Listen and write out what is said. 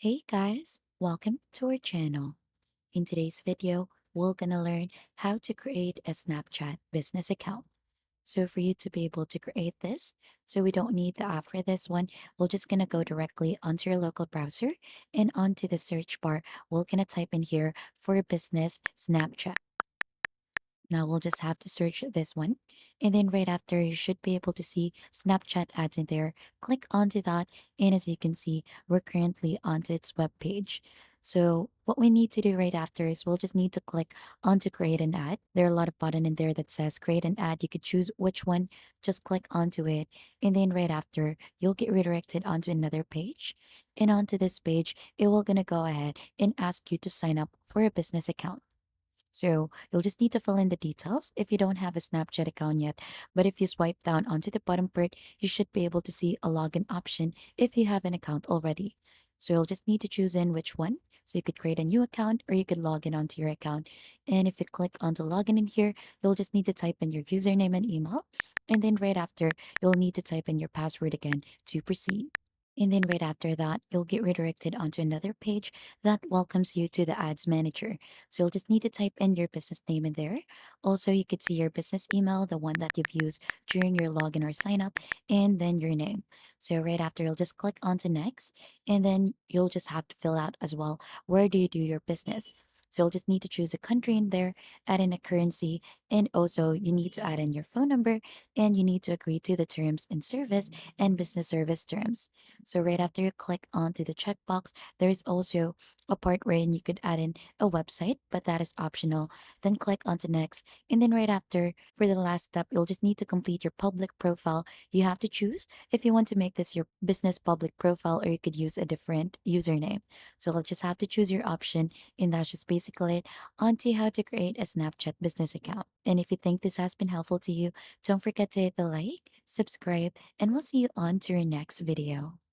Hey guys, welcome to our channel. In today's video, we're gonna learn how to create a Snapchat business account. So for you to be able to create this, so we don't need the app for this one, we're just gonna go directly onto your local browser and onto the search bar, we're gonna type in here for business Snapchat. Now we'll just have to search this one. And then right after, you should be able to see Snapchat ads in there. Click onto that. And as you can see, we're currently onto its web page. So what we need to do right after is we'll just need to click onto create an ad. There are a lot of button in there that says create an ad. You could choose which one, just click onto it. And then right after, you'll get redirected onto another page. And onto this page, it will gonna go ahead and ask you to sign up for a business account. So you'll just need to fill in the details if you don't have a Snapchat account yet. But if you swipe down onto the bottom part, you should be able to see a login option if you have an account already. So you'll just need to choose in which one. So you could create a new account or you could log in onto your account. And if you click onto login in here, you'll just need to type in your username and email. And then right after, you'll need to type in your password again to proceed. And then right after that, you'll get redirected onto another page that welcomes you to the ads manager. So you'll just need to type in your business name in there. Also, you could see your business email, the one that you've used during your login or sign up, and then your name. So right after, you'll just click onto next, and then you'll just have to fill out as well, where do you do your business? So you'll just need to choose a country in there, add in a currency, and also you need to add in your phone number, and you need to agree to the terms and service and business service terms. So right after you click onto the checkbox, there's also a part wherein you could add in a website, but that is optional. Then click onto next. And then right after, for the last step, you'll just need to complete your public profile. You have to choose if you want to make this your business public profile or you could use a different username. So you'll just have to choose your option. And that's just basically it onto how to create a Snapchat business account. And if you think this has been helpful to you, don't forget to hit the like, subscribe, and we'll see you on to our next video.